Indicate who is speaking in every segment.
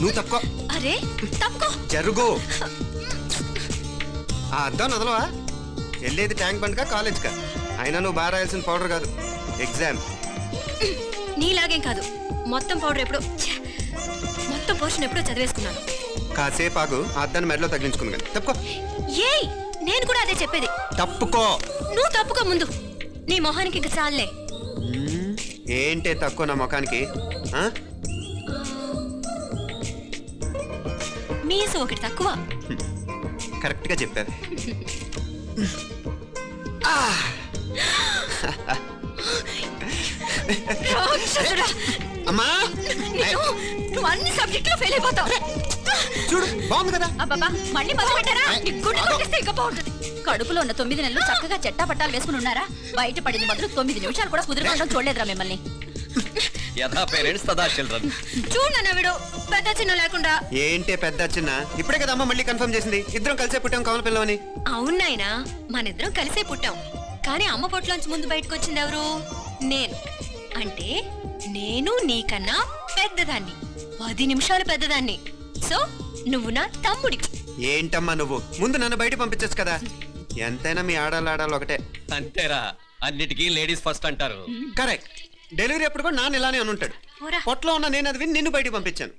Speaker 1: నువ్వు తప్పుకో.
Speaker 2: అరే తప్పుకో.
Speaker 1: జరుగు. ఆ అద్దం నదలవా? వెళ్ళేది ట్యాంక్ బండ్కా కాలేజ్కా? అయినా నువ్వు బాగా రాయాల్సిన పౌడర్ కాదు, ఎగ్జామ్.
Speaker 2: నీలాగేం కాదు, మొత్తం పౌడర్ ఎప్పుడో, మొత్తం పోర్షన్ ఎప్పుడో చదివేసుకున్నాను.
Speaker 1: కాసేపు ఆగు, ఆ అద్దాన్ని మెడలో తగిలించుకుంది. తప్పుకో.
Speaker 2: ఏయ్, నేను కూడా అదే చెప్పేది.
Speaker 1: తప్పుకో.
Speaker 2: నువ్వు తప్పుకో ముందు. నీ మొహానికి ఇంక చాలే.
Speaker 1: ఏంటే తక్కువ నా ముఖానికి?
Speaker 2: మీసు ఒకటి తక్కువ.
Speaker 1: కరెక్ట్ గా చెప్పారు. అమ్మా,
Speaker 2: నువ్వు అన్ని సబ్జెక్టులో ఫెయిల్ అయిపోతావు.
Speaker 1: చూడు, బాగుంది కదా.
Speaker 2: అబ్బబ్బా, మళ్ళీ మొదలు పెట్టారా? ఇంకా బాగుంటుంది.
Speaker 3: కడుపులో ఉన్న 9 నెలలు చక్కగా చెట్టా పట్టాలు వేసుకుని ఉన్నారా? బయట పడింది మొదలు 9 నిమిషాలు కూడా కుదురుకోవడం చూడలేదురా మిమ్మల్ని.
Speaker 2: చూడు నవ్విడు, పెద్ద చిన్న లేకుండా.
Speaker 1: ఏంటే పెద్ద చిన్న? ఇప్పుడే కదా అమ్మ మళ్ళీ కన్ఫర్మ్ చేసింది, ఇద్దరం కలిసే పుట్టాం కమల పిల్లవని.
Speaker 2: అవునాయనా, మన ఇద్దరం కలిసే పుట్టాం. కానీ అమ్మ పొట్లోంచి ముందు బయటకు వచ్చింది ఎవరు? నేను. అంటే నేను నీకన్నా పెద్దదాన్ని, 10 నిమిషాలు పెద్దదాన్ని. సో నువ్వు నా తమ్ముడి.
Speaker 1: ఏంటమ్మా నువ్వు? ముందు నన్ను బయట పంపించచ్చు కదా. ఎంతైనా మీ ఆడాలి ఒకటే.
Speaker 4: అంతేరా, అన్నిటికీ లేడీస్ ఫస్ట్ అంటారు.
Speaker 1: కరెక్ట్. డెలివరీ అప్పుడు కూడా నాన్న ఇలానే అని ఉంటాడు. పొట్లో ఉన్న నేను అది విని నిన్ను బయటికి పంపించాను.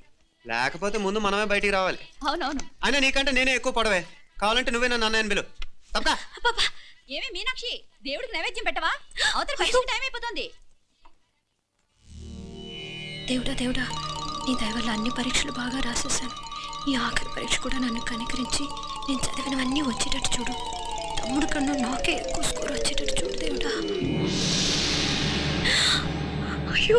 Speaker 1: లేకపోతే ముందు మనమే బయటికి రావాలి.
Speaker 3: అవునవును.
Speaker 1: అయినా నీకంటే నేనే ఎక్కువ పొడవే. కావాలంటే నువ్వే నన్ను అన్నయ్యని పిలు. తప్పకా.
Speaker 3: ఏమే మీనాక్షి, దేవుడికి నైవేద్యం పెట్టవా? అవతల పరీక్ష టైం అయిపోతుంది.
Speaker 2: దేవుడా దేవుడా, నీ దయ వల్ల అన్ని పరీక్షలు బాగా రాసేసాను. ఈ ఆఖరి పరీక్ష కూడా నన్ను కనికరించి నేను చదివినవన్నీ వచ్చేటట్టు చూడు. తమ్ముడు కన్నా నాకే ఎక్కువ స్కోర్ వచ్చేటట్టు చూడు దేవుడా. అయ్యో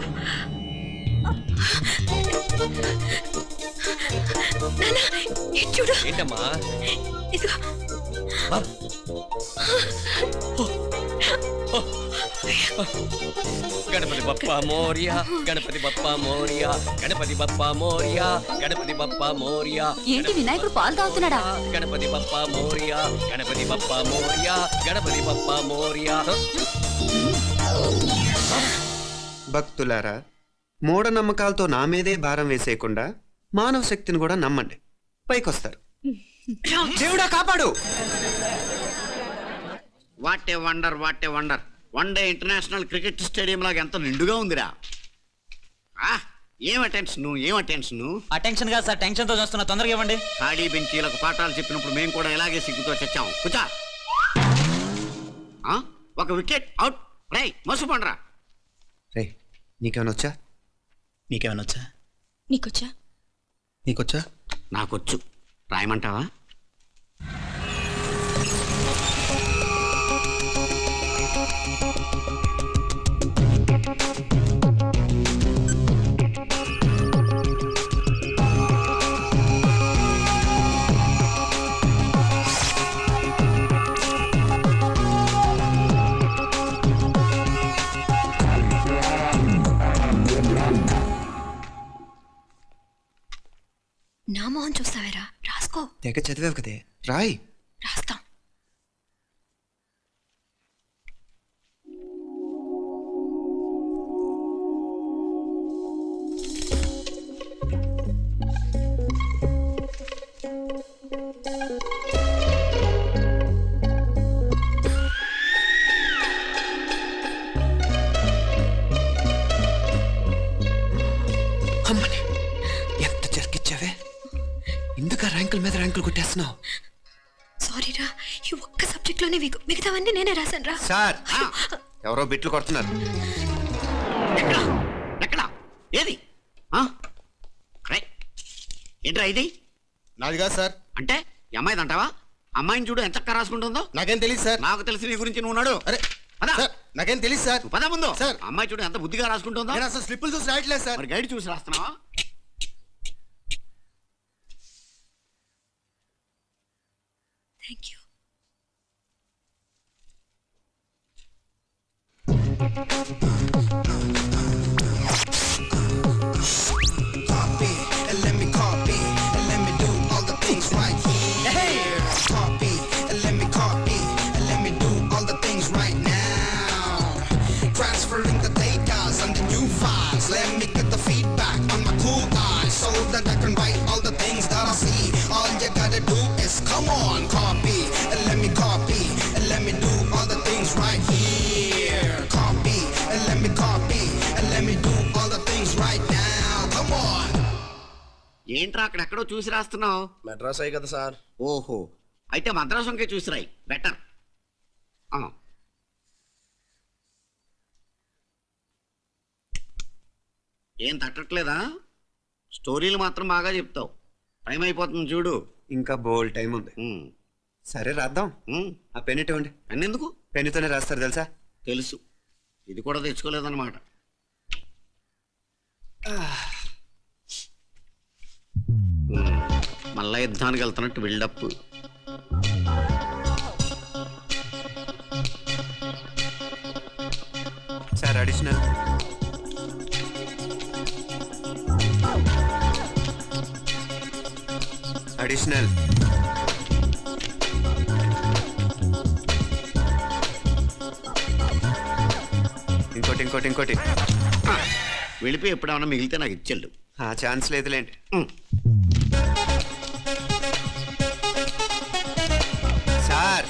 Speaker 2: చూడు.
Speaker 4: ఏంటమ్మా?
Speaker 2: ఇదిగో.
Speaker 4: గణపతి బప్పా మోరియా, గణపతి బప్పా మోరియా, గణపతి బప్పా మోరియా, గణపతి బప్పా మోరియా.
Speaker 3: ఏంటి వినాయకుడు పాలు తాగుతున్నాడా?
Speaker 4: గణపతి బప్పా మోరియా, గణపతి బప్పా మోరియా, గణపతి బప్పా మోరియా.
Speaker 1: భక్తులారా, మూఢనమ్మకాలతో నా మీదే భారం వేసేయకుండా మానవ శక్తిని కూడా నమ్మండి, పైకొస్తారు. దేవుడా కాపాడు.
Speaker 5: What a wonder, what a wonder. 1 day international cricket stadium లాగా ఎంత నిండుగా ఉందిరా. ఏం అటెన్షన్, ఏం అటెన్షన్?
Speaker 6: అటెన్షన్ కాదు సార్, టెన్షన్ తో చూస్తున్నా. తొందరగా ఇవ్వండి.
Speaker 5: ఖాళీ బెంచీలకు పాఠాలు చెప్పినప్పుడు మేము కూడా ఇలాగే సిగ్గుతో చచ్చాం. కూర్చో. ఒక వికెట్ అవుట్. రై మసు పండరా.
Speaker 1: రే, నీకేమైనా వచ్చా?
Speaker 6: నీకేమైనా వచ్చా?
Speaker 2: నీకొచ్చా?
Speaker 1: నీకొచ్చా?
Speaker 5: నాకొచ్చు. రాయమంటావా?
Speaker 2: నా మొహం చూస్తావేరా? రాసుకో.
Speaker 1: తెగ చదివావు కదే, రాయ్.
Speaker 2: రాస్తాం.
Speaker 1: అమ్మని ఎంత జరికిచ్చావే. ఇందుక ర్యాంకుల మీద ర్యాంకులు కొట్టేస్తున్నావు.
Speaker 2: సారీరా, ఈ ఒక్క సబ్జెక్ట్ లోనే మిగతావన్నీ నేనే రాశాను రా.
Speaker 1: సార్, ఎవరో బిట్లు కొడుతున్నారు.
Speaker 5: ఎక్కడ? ఏది? ఏంట్రా ఇది?
Speaker 7: నాది కాదు సార్.
Speaker 5: అంటే అమ్మాయిది అంటావా? అమ్మాయిని చూడు ఎంత చక్కగా రాసుకుంటుందో.
Speaker 7: నాకేం తెలియదు సార్.
Speaker 5: నాకు తెలిసి నీ గురించి నువ్వు నాడు.
Speaker 7: అరే నాకేం తెలియదు సార్.
Speaker 5: పదా ముందు.
Speaker 7: సార్,
Speaker 5: అమ్మాయి చూడు ఎంత బుద్ధిగా రాసుకుంటుందో.
Speaker 7: నేను అసలు స్లిప్పులు చూసి రాయట్లేదు సార్.
Speaker 5: మరి గైడ్ చూసి రాస్తున్నావా?
Speaker 2: Thank you.
Speaker 8: Let me get the feedback on my cool eyes so that I can write
Speaker 5: ఏంట్రా అక్కడెక్కడో చూసి రాస్తున్నావు?
Speaker 4: మెడ్రాస్ అయ్యి కదా సార్.
Speaker 5: ఓహో, అయితే మద్రాసంకే చూసి రాయి, బెటర్. ఏం తట్టట్లేదా? స్టోరీలు మాత్రం బాగా చెప్తావు. టైం అయిపోతుంది చూడు.
Speaker 1: ఇంకా బోల్డ్ టైం ఉంది. సరే రాద్దాం. ఆ పెన్ ఇవ్వండి.
Speaker 5: పెన్ ఎందుకు?
Speaker 1: పెన్నుతోనే రాస్తారు తెలుసా?
Speaker 5: తెలుసు. ఇది కూడా తెచ్చుకోలేదన్నమాట. మళ్ళా యుద్ధానికి వెళ్తున్నట్టు బిల్డప్.
Speaker 1: Sir additional. అడిషనల్. ఇంకోటి ఇంకోటి ఇంకోటి.
Speaker 5: వెళ్ళిపోయి ఎప్పుడేమన్నా మిగిలితే నాకు ఇచ్చెళ్ళు.
Speaker 1: ఆ ఛాన్స్ లేదులేండి. సార్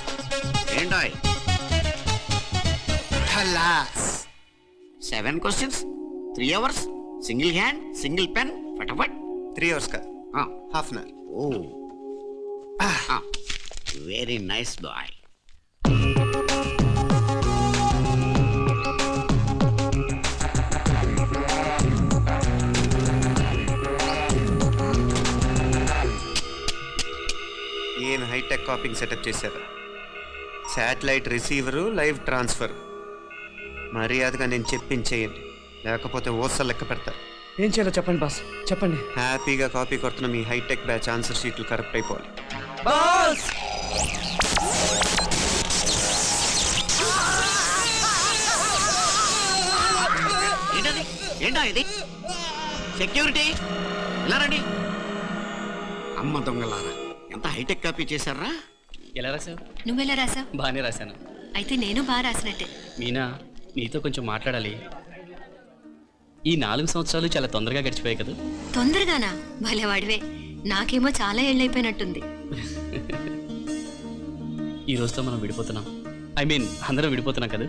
Speaker 5: ఏంటాయ్? 7 questions, 3 hours, single hand, single pen, ఫటాఫట్.
Speaker 1: 3 hours కాదు, half an hour.
Speaker 5: Oh very nice boy.
Speaker 1: ఏం హైటెక్ కాపింగ్ సెటప్ చేశారు. Satellite receiver, live transfer. మర్యాదగా నేను చెప్పించేయండి, లేకపోతే ఓసలు లెక్క పెడతారు.
Speaker 4: ఏం చేయాలో చెప్పండి బాస్, చెప్పండి.
Speaker 1: హ్యాపీగా కాపీ కొడుతున్న మీ హైటెక్ బ్యాచ్ ఆన్సర్ షీట్లు కరెక్ట్ అయిపోవాలి.
Speaker 4: బాస్
Speaker 5: ఏంటది? ఏంటా ఇది? సెక్యూరిటీ ఇలా రండి. అమ్మ దొంగలారా, ఎంత హైటెక్ కాపీ చేశారా?
Speaker 4: ఎలా రాసావు?
Speaker 2: నువ్వెలా రాసావు?
Speaker 4: బాగానే రాశాను.
Speaker 2: అయితే నేను బాగా రాసినట్టే.
Speaker 4: మీనా, నీతో కొంచెం మాట్లాడాలి. ఈ 4 సంవత్సరాలు చాలా తొందరగా గడిచిపోయాయి కదా.
Speaker 2: తొందరగానా? భలేవాడివే. నాకేమో చాలా ఏళ్ళైపోయినట్టుంది.
Speaker 4: ఈ రోజుతో మనం విడిపోతున్నాం. ఐ మీన్ అందరం విడిపోతున్నాం కదా.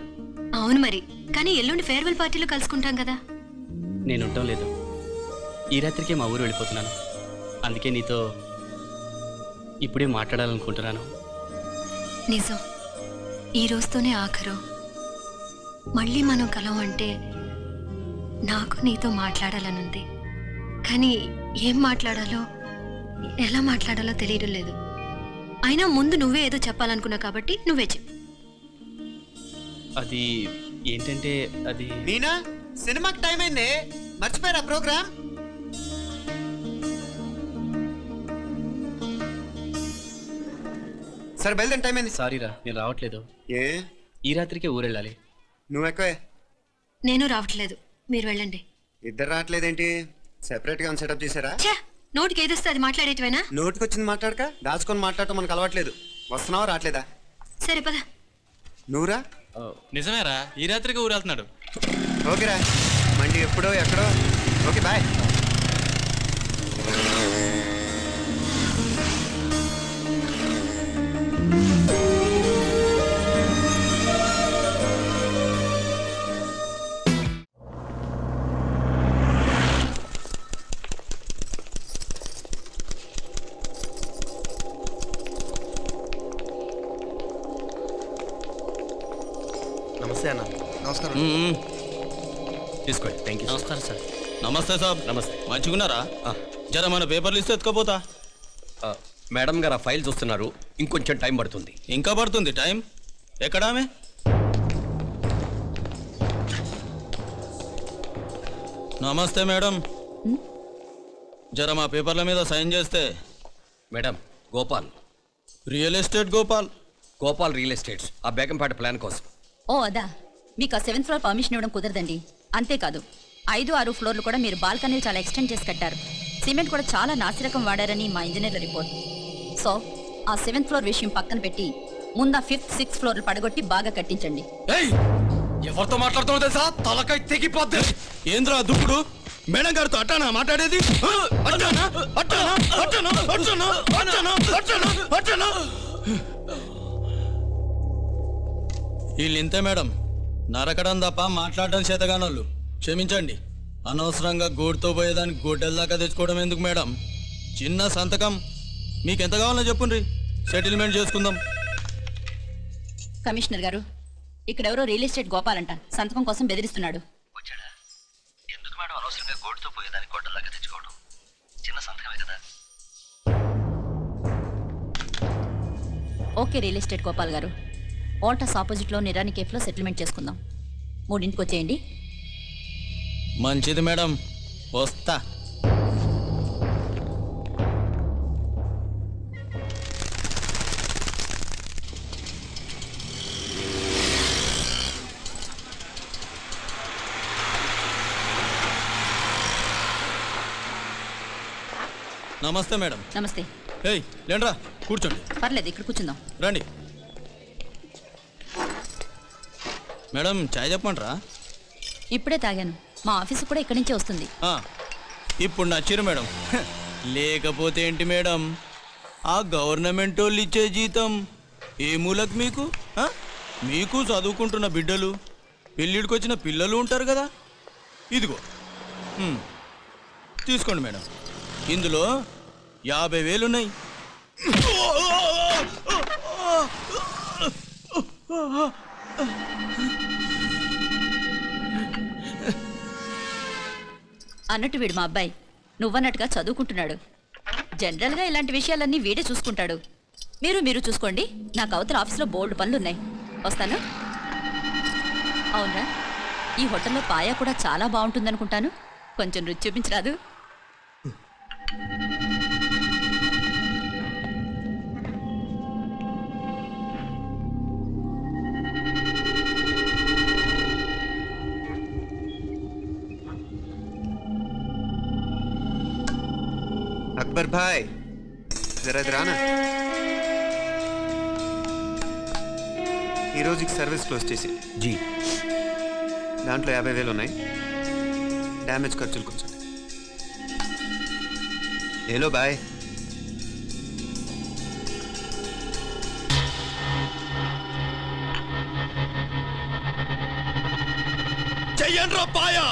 Speaker 2: అవును మరి, కానీ ఎల్లుండి ఫేర్వెల్ పార్టీలో కలుసుకుంటాం కదా.
Speaker 4: నేను ఉండటం లేదు. ఈ రాత్రికే మా ఊరు వెళ్ళిపోతున్నాను. అందుకే నీతో ఇప్పుడే మాట్లాడాలనుకుంటున్నాను.
Speaker 2: నిజం, ఈ రోజుతోనే ఆఖరు. మళ్ళీ మనం కలం అంటే నాకు నీతో మాట్లాడాలనుంది. కానీ ఏం మాట్లాడాలో, ఎలా మాట్లాడాలో తెలియడం లేదు. అయినా ముందు నువ్వే ఏదో చెప్పాలనుకున్నావు కాబట్టి నువ్వే చెప్పు.
Speaker 4: అది ఏంటంటే అది
Speaker 1: మీనా, సినిమాకి టైం అయింది, మర్చిపోయారా ప్రోగ్రామ్? సరే బయలుదేరి, టైం అయింది.
Speaker 4: సారీరా, నేను రావట్లేదు.
Speaker 1: ఏ?
Speaker 4: ఈ రాత్రికే ఊరు వెళ్ళాలి.
Speaker 1: నువ్వు ఎక్కువే.
Speaker 2: నేను రావట్లేదు, మీరు వెళ్ళండి.
Speaker 1: ఇద్దరు రావట్లేదేంటి? సెపరేట్ గా సెటప్ చేశారా?
Speaker 2: ఛే, నోటికి ఏదొస్తే అది మాట్లాడేటివేనా?
Speaker 1: నోటికి వచ్చింది మాట్లాడక దాచుకొని మాట్లాడటం మనకు అలవాట్లేదు. వస్తున్నావా రావట్లేదా?
Speaker 2: సరే పద.
Speaker 1: నువ్వురా.
Speaker 8: నిజమేరా, ఈ రాత్రికి ఊరు వెళ్తున్నాడు.
Speaker 1: ఓకేరా, మండి ఎప్పుడో ఎక్కడో. Okay bye.
Speaker 7: నమస్తే అన్న. నమస్కారం.
Speaker 8: తీసుకోండి. Thank you.
Speaker 4: నమస్కారం సార్.
Speaker 8: నమస్తే సాబ్.
Speaker 4: నమస్తే.
Speaker 8: మంచిగున్నారా? జర మన పేపర్లు ఇస్తే ఎత్తుకోపోతా.
Speaker 4: మేడం గారు ఆ ఫైల్ చూస్తున్నారు, ఇంకొంచెం టైం పడుతుంది.
Speaker 8: ఇంకా పడుతుంది టైం? ఎక్కడామే? నమస్తే మేడం, జర మా పేపర్ల మీద సైన్ చేస్తే.
Speaker 4: Madam, Gopal.
Speaker 8: Real estate Gopal.
Speaker 4: Gopal real estates, ఆ బేగంపేట ప్లాన్ కోసం.
Speaker 3: ఓ అదా, మీకు ఆ 7th ఫ్లోర్ పర్మిషన్ ఇవ్వడం కుదరదండి. అంతేకాదు 5, 6 ఫ్లోర్లు కూడా మీరు బాల్కనీలు చాలా ఎక్స్టెండ్ చేసి కట్టారు. సిమెంట్ కూడా చాలా నాసిరకం వాడారని మా ఇంజనీర్ల రిపోర్ట్. సో ఆ 7th ఫ్లోర్ విషయం పక్కన పెట్టి ముందు ఆ 5th, 6th ఫ్లోర్లు పడగొట్టి బాగా కట్టించండి.
Speaker 8: ఎవరితో మాట్లాడుతున్నావు తెలుసా? తలకాయ తెగిపోద్ది. ఏంద్రా దుప్పుడు? మేడం గారితో అట్టానా మాట్లాడేది? అట్టానా అట్టానా అట్టానా అట్టానా అట్టానా అట్టానా అట్టానా? వీళ్ళు ఇంతే మేడం, నరకడం తప్ప మాట్లాడడం చేతగానోళ్ళు. క్షమించండి, అనవసరంగా గోడుతో పోయేదానికి గోటెల దాకా తెచ్చుకోవడం ఎందుకు మేడం? చిన్న సంతకం మీకు ఎంత కావాలో చెప్పుండ్రి, సెటిల్మెంట్ చేసుకుందాం.
Speaker 3: కమిషనర్ గారు, ఇక్కడెవరో రియల్ ఎస్టేట్ గోపాలంట సంతకం కోసం బెదిరిస్తున్నాడు.
Speaker 9: వచ్చాడా? ఎందుకు మేడం అనవసరంగా కోర్టుతో పోయేదాన్ని గొడ్డలాగా తెచ్చుకోవడం? చిన్న సంతకమే కదా.
Speaker 3: ఓకే రియల్ ఎస్టేట్ గోపాల్ గారు, ఓల్టాస్ ఆపోజిట్లో నిరాని కేఫ్లో సెటిల్మెంట్ చేసుకుందాం. 3ంటికి వచ్చేయండి.
Speaker 8: మంచిది మేడం, వస్తా. నమస్తే మేడం.
Speaker 3: నమస్తే.
Speaker 8: ఏయ్ లేండ్రా, కూర్చోండి.
Speaker 3: పర్లేదు, ఇక్కడ కూర్చుందాం.
Speaker 8: రండి మేడం, చాయ్ చెప్పమంటారా?
Speaker 3: ఇప్పుడే తాగాను. మా ఆఫీసు కూడా ఇక్కడి నుంచే వస్తుంది.
Speaker 8: ఇప్పుడు నచ్చిరు మేడం. లేకపోతే ఏంటి మేడం, ఆ గవర్నమెంట్ వాళ్ళు ఇచ్చే జీతం ఏ మూలకు మీకు? మీకు చదువుకుంటున్న బిడ్డలు, పెళ్ళిడికి వచ్చిన పిల్లలు ఉంటారు కదా. ఇదిగో తీసుకోండి మేడం, ఇందులో 50,000 ఉన్నాయి.
Speaker 3: అన్నట్టు వీడు మా అబ్బాయి నువ్వన్నట్టుగా చదువుకుంటున్నాడు. జనరల్గా ఇలాంటి విషయాలన్నీ వీడే చూసుకుంటాడు. మీరు చూసుకోండి. నాకు అవతల ఆఫీస్లో బోల్డ్ పనులున్నాయి. వస్తాను. అవునరా, ఈ హోటల్లో పాయా కూడా చాలా బాగుంటుందనుకుంటాను. కొంచెం రుచి చూపించరాదు?
Speaker 1: अकबर भाई जरा इधर आना. ఈ రోజుకి సర్వీస్ క్లోజ్ చేసి
Speaker 6: జీ.
Speaker 1: దాంట్లో 50,000 ఉన్నాయి. డ్యామేజ్ ఖర్చులు కొంచెం. ఏలో బాయ్.
Speaker 8: చెయ్యండి రా పాయా.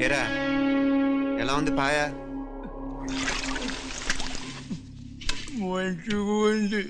Speaker 1: ఏరా ఎలా ఉంది పాయ?
Speaker 8: మంచిగా ఉంది.